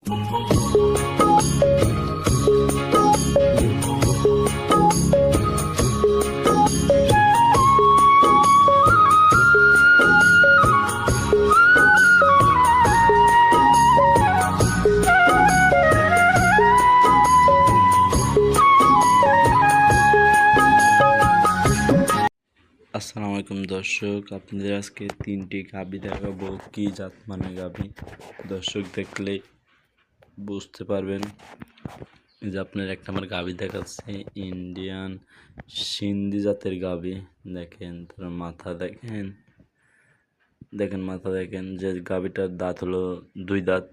আসসালামু আলাইকুম দর্শক, আপনাদের আজকে তিনটি গাভী দেখাবো। কি জাত মানে গাভী দর্শক দেখলে বুঝতে পারবেন। যে আপনার একটা আমার গাভী দেখাচ্ছে, ইন্ডিয়ান সিন্ধি জাতের গাভী। দেখেন তার মাথা দেখেন, মাথা দেখেন যে গাভীটার দাঁত হলো 2 দাঁত,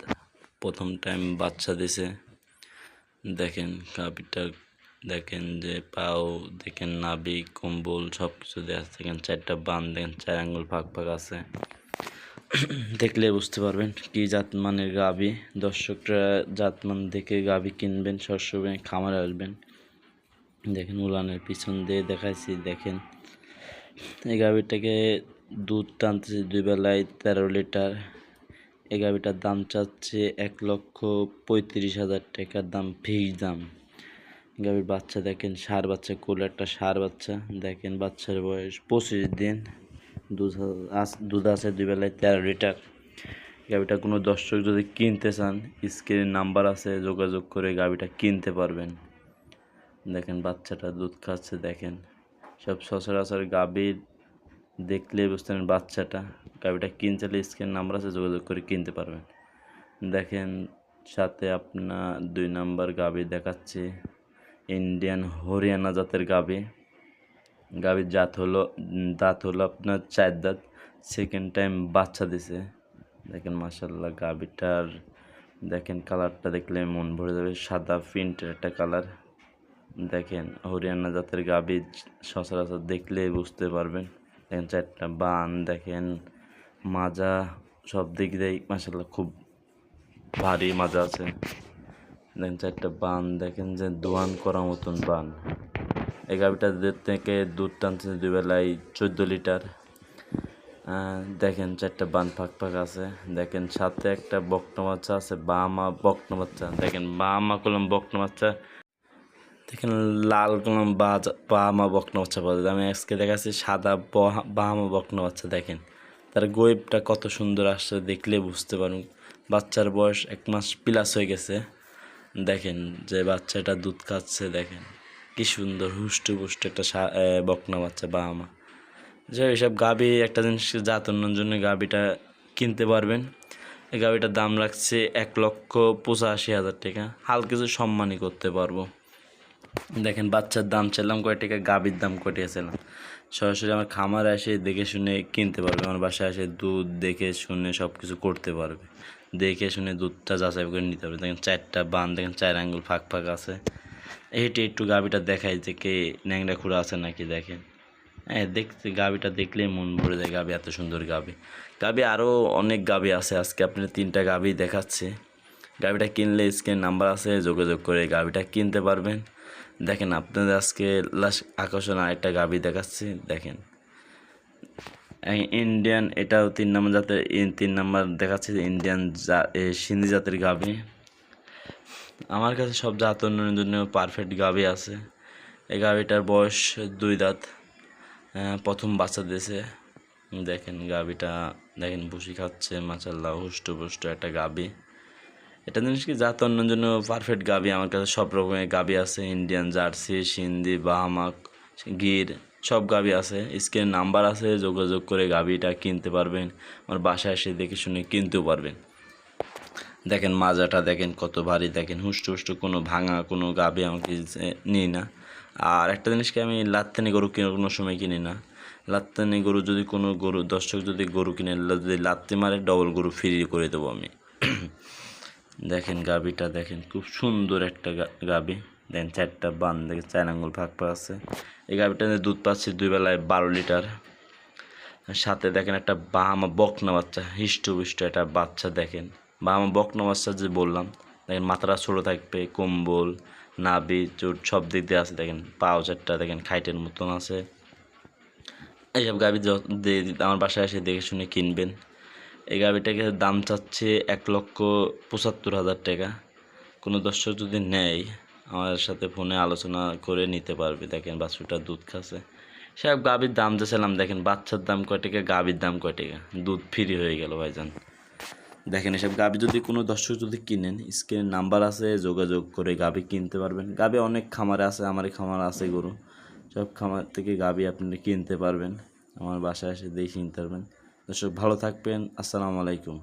প্রথম টাইম বাচ্চা দিছে। দেখেন গাভীটা দেখেন যে পাও দেখেন, নাভি কম্বল সব কিছু দেওয়া আছে। দেখেন 4টা বান, দেখেন 4 আঙ্গুল ফাঁক ফাঁক আছে। দেখলে বুঝতে পারবেন কি জাতমানের গাভী। দর্শকরা জাতমান দেখে গাভী কিনবেন, সবসময় খামারে আসবেন। দেখেন উলানের পিছন দিয়ে দেখাইছি। দেখেন এই গাভীটাকে দুধ টানতেছে 2 বেলায় 13 লিটার। এই গাভীটার দাম চাচ্ছে 1,35,000 টাকার দাম, ফিক্স দাম। গাভীর বাচ্চা দেখেন, ষাঁড় বাচ্চা, কোলে একটা ষাঁড় বাচ্চা। দেখেন বাচ্চার বয়স 25 দিন, দুধ আছে 2 বেলায় 13 লিটার। গাভীটা কোনো দর্শক যদি কিনতে চান, স্ক্রিনে নাম্বার আছে, যোগাযোগ করে গাভীটা কিনতে পারবেন। দেখেন বাচ্চাটা দুধ খাচ্ছে। দেখেন সব সচরাচর গাভীর দেখলে বুঝতে পারেন বাচ্চাটা। গাভীটা কিনতে চাইলে স্ক্রিনে নাম্বার আছে, যোগাযোগ করে কিনতে পারবেন। দেখেন সাথে আপনার 2 নাম্বার গাভী দেখাচ্ছে, ইন্ডিয়ান হরিয়ানা জাতের গাভী। গাভীর দাঁত হলো আপনার 4 দাঁত, সেকেন্ড টাইম বাচ্চা দিছে। দেখেন মাশাআল্লাহ গাভীটার দেখেন কালারটা দেখলে মন ভরে যাবে, সাদা প্রিন্টের একটা কালার। দেখেন হরিয়ানা জাতের গাভী সচরাচর দেখলে বুঝতে পারবেন। দেখেন 4টা বান, দেখেন মাজা সব দিক দিয়ে মাশাআল্লাহ খুব ভারী মাজা আছে। দেখেন 4টা বান, দেখেন যে দোয়ান করার মতন বান। এই গাভীটা থেকে দুধ টানছে 2 বেলায় 14 লিটার। দেখেন 4টা বান ফাঁক ফাঁক আছে। দেখেন সাথে একটা বকনা বাচ্চা আছে, বামা বকনা বাচ্চা। দেখেন বামা কলম বকনা বাচ্চা, দেখেন লাল কলম বামা বকনা বাচ্চা পাওয়া যায়। আমি আজকে দেখাচ্ছি সাদা বামা বকনা বাচ্চা। দেখেন তার গোয়েবটা কত সুন্দর আসছে, দেখলে বুঝতে পারুন। বাচ্চার বয়স 1 মাস প্লাস হয়ে গেছে। দেখেন যে বাচ্চাটা দুধ খাচ্ছে। দেখেন কি সুন্দর হুষ্টপুষ্ট একটা বকনা বাচ্চা বামা। যে এইসব গাভী একটা জিনিস জাত উন্নয়নের জন্য গাভীটা কিনতে পারবেন। এই গাভীটার দাম রাখছে 1,85,000 টাকা, হালকা কিছু সম্মানই করতে পারবো। দেখেন বাচ্চার দাম চাইলাম কয় টাকা, গাভীর দাম কয় টাকা চাইলাম। সরাসরি আমার খামারে এসে দেখে শুনে কিনতে পারবে, আমার বাসায় এসে দুধ দেখে শুনে সব কিছু করতে পারবে। দেখে শুনে দুধটা যাচাই করে নিতে পারবে। দেখেন 4টা বান, দেখেন 4 আঙ্গুল ফাঁক ফাঁক আছে। এইটি একটু গাভীটা দেখাই যে কে ন্যাংরা খুঁড়া আছে নাকি। দেখেন দেখতে গাভীটা দেখলেই মন ভরে যায়। গাভী এত সুন্দর গাভী। আরও অনেক গাভী আছে, আজকে আপনার 3টা গাভী দেখাচ্ছে। গাভীটা কিনলে স্ক্রিনে নাম্বার আছে, যোগাযোগ করে গাভীটা কিনতে পারবেন। দেখেন আপনাদের আজকে লাস্ট আকর্ষণ আরেকটা গাভী দেখাচ্ছি। দেখেন ইন্ডিয়ান, এটাও 3 নম্বর জাতের, 3 নম্বর দেখাচ্ছে ইন্ডিয়ান সিন্ধি জাতের গাভী। আমার কাছে সব জাত উন্নয়নের জন্য পারফেক্ট গাভী আছে। এই গাভীটার বয়স 2 দাঁত, প্রথম বাচ্চা দিয়েছে। দেখেন গাভীটা দেখেন ভুসি খাচ্ছে, মাশাআল্লাহ হুষ্টপুষ্ট একটা গাভী। এটা জিনিস কি জাত উন্নয়নের জন্য পারফেক্ট গাভী। আমার কাছে সব রকমের গাভী আছে, ইন্ডিয়ান, জার্সি, সিন্ধি, বাহামা, গির সব গাভী আছে। স্ক্রিনে নাম্বার আছে, যোগাযোগ করে গাভীটা কিনতে পারবেন। আমার বাসায় এসে দেখে শুনে কিনতেও পারবেন। দেখেন মাজাটা দেখেন কত ভারী। দেখেন হুষ্ট কোনো ভাঙা কোনো গাভী আমাকে নিই না। আর একটা জিনিসকে আমি লাত্তানি গরু কোনো সময় কিনি না। লাত্তানি গরু যদি কোনো গরু দর্শক যদি গরু কিনে, যদি লাত্তি মারে ডবল গরু ফ্রি করে দেবো আমি। দেখেন গাভীটা দেখেন খুব সুন্দর একটা গাভী। দেখেন 4টা বান, দেখেন 4 আঙ্গুল ফাঁক ফাঁক আছে। এই গাভীটা দুধ পাচ্ছে 2 বেলায় 12 লিটার। সাথে দেখেন একটা বাহামা বকনা বাচ্চা, হিষ্টপুষ্ট একটা বাচ্চা। দেখেন বাহামা বকনা বাচ্চা যে বললাম, দেখেন মাথাটা ছোটো থাকবে, কম্বল নাভি চোট সব দিক দিয়ে আছে। দেখেন পাও 4টা দেখেন খাইটের মতন আছে। এইসব গাভী আমার বাসায় এসে দেখে শুনে কিনবেন। এই গাভিটাকে দাম চাচ্ছে 1,75,000 টাকা। কোনো দর্শক যদি নেয় আমার সাথে ফোনে আলোচনা করে নিতে পারবে। দেখেন বাছুরটা দুধ খাচ্ছে। সব গাভির দাম চাইলাম, দেখেন বাচ্চার দাম কয় টাকা, গাভির দাম কয় টাকা, দুধ ফ্রি হয়ে গেল ভাইজান। দেখেন এসব গাভি যদি কোনো দর্শক যদি কিনেন, স্ক্রিনের নাম্বার আছে, যোগাযোগ করে গাভি কিনতে পারবেন। গাভি অনেক খামারে আছে, আমারই খামার আছে গরু, সব খামার থেকে গাভি আপনি কিনতে পারবেন। আমার বাসায় এসে দেখে কিনতে পারবেন। দর্শক ভালো থাকবেন, আসসালামু আলাইকুম।